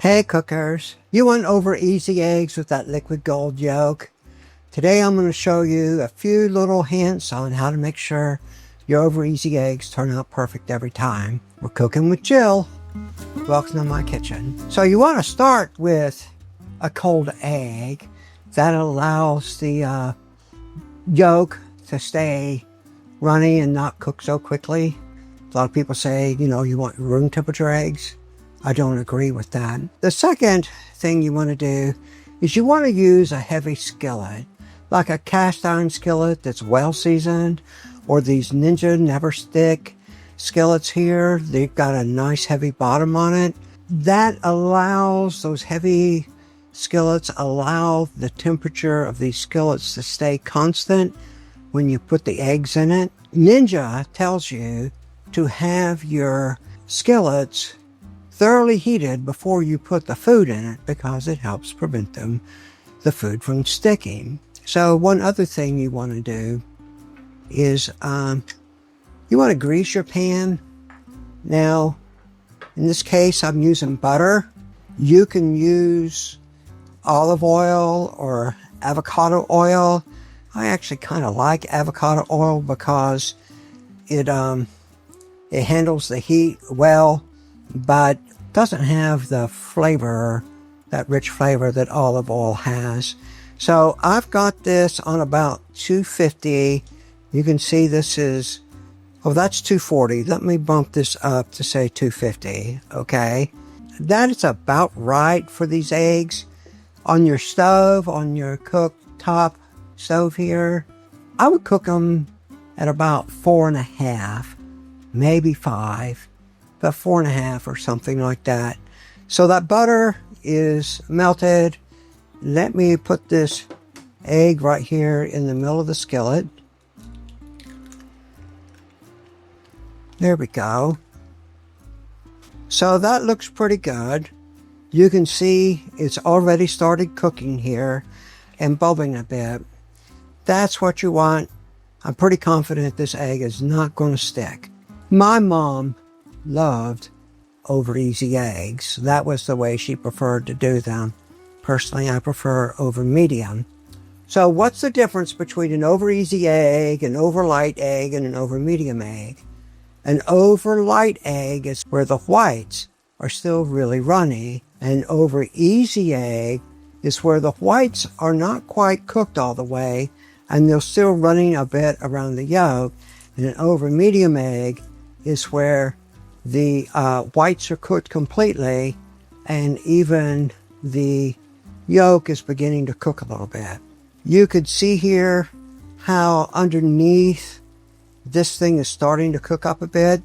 Hey cookers, you want over easy eggs with that liquid gold yolk? Today I'm going to show you a few little hints on how to make sure your over easy eggs turn out perfect every time. We're cooking with Jill. Welcome to my kitchen. So you want to start with a cold egg. That allows the yolk to stay runny and not cook so quickly. A lot of people say, you want room temperature eggs. I don't agree with that. The second thing you want to do is you want to use a heavy skillet, like a cast iron skillet that's well seasoned, or these Ninja NeverStick skillets here. They've got a nice heavy bottom on it. That allows, those heavy skillets allow the temperature of these skillets to stay constant when you put the eggs in it. Ninja tells you to have your skillets thoroughly heated before you put the food in it because it helps prevent the food from sticking. So one other thing you want to do is you want to grease your pan. Now, in this case, I'm using butter. You can use olive oil or avocado oil. I actually kind of like avocado oil because it handles the heat well, but doesn't have the flavor, that rich flavor that olive oil has. So I've got this on about 250. You can see this is, that's 240. Let me bump this up to say 250, okay? That is about right for these eggs. On your stove, on your cooktop stove here, I would cook them at about 4.5, maybe 5. About 4.5 or something like that. So that butter is melted. Let me put this egg right here in the middle of the skillet. There we go. So that looks pretty good. You can see it's already started cooking here and bubbling a bit. That's what you want. I'm pretty confident this egg is not going to stick. My mom loved over easy eggs. That was the way she preferred to do them. Personally, I prefer over medium. So what's the difference between an over easy egg, an over light egg, and an over medium egg? An over light egg is where the whites are still really runny. An over easy egg is where the whites are not quite cooked all the way and they're still running a bit around the yolk. And an over medium egg is where the whites are cooked completely and even the yolk is beginning to cook a little bit. You could see here how underneath this thing is starting to cook up a bit.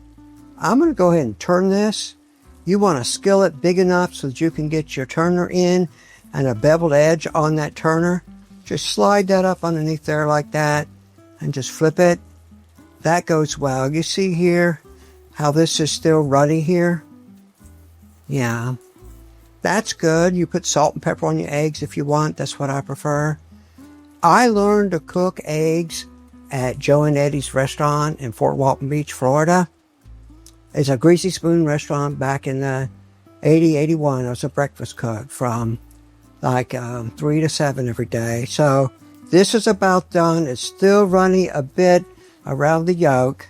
I'm going to go ahead and turn this. You want a skillet big enough so that you can get your turner in and a beveled edge on that turner. Just slide that up underneath there like that and just flip it. That goes well. You see here how this is still runny here? Yeah, that's good. You put salt and pepper on your eggs if you want. That's what I prefer. I learned to cook eggs at Joe and Eddie's restaurant in Fort Walton Beach, Florida. It's a greasy spoon restaurant back in the 81. I was a breakfast cook from like 3 to 7 every day. So this is about done. It's still runny a bit around the yolk.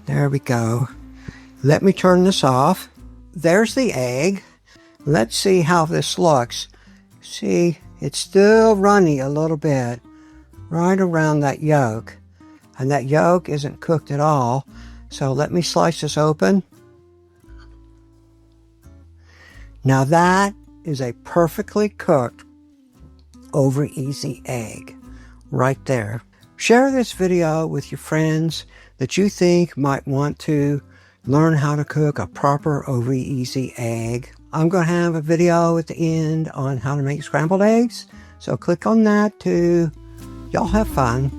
There we go. Let me turn this off. There's the egg. Let's see how this looks. See, it's still runny a little bit right around that yolk. And that yolk isn't cooked at all. So let me slice this open. Now that is a perfectly cooked over easy egg right there. Share this video with your friends that you think might want to learn how to cook a proper over easy egg. I'm going to have a video at the end on how to make scrambled eggs, so click on that too. Y'all have fun.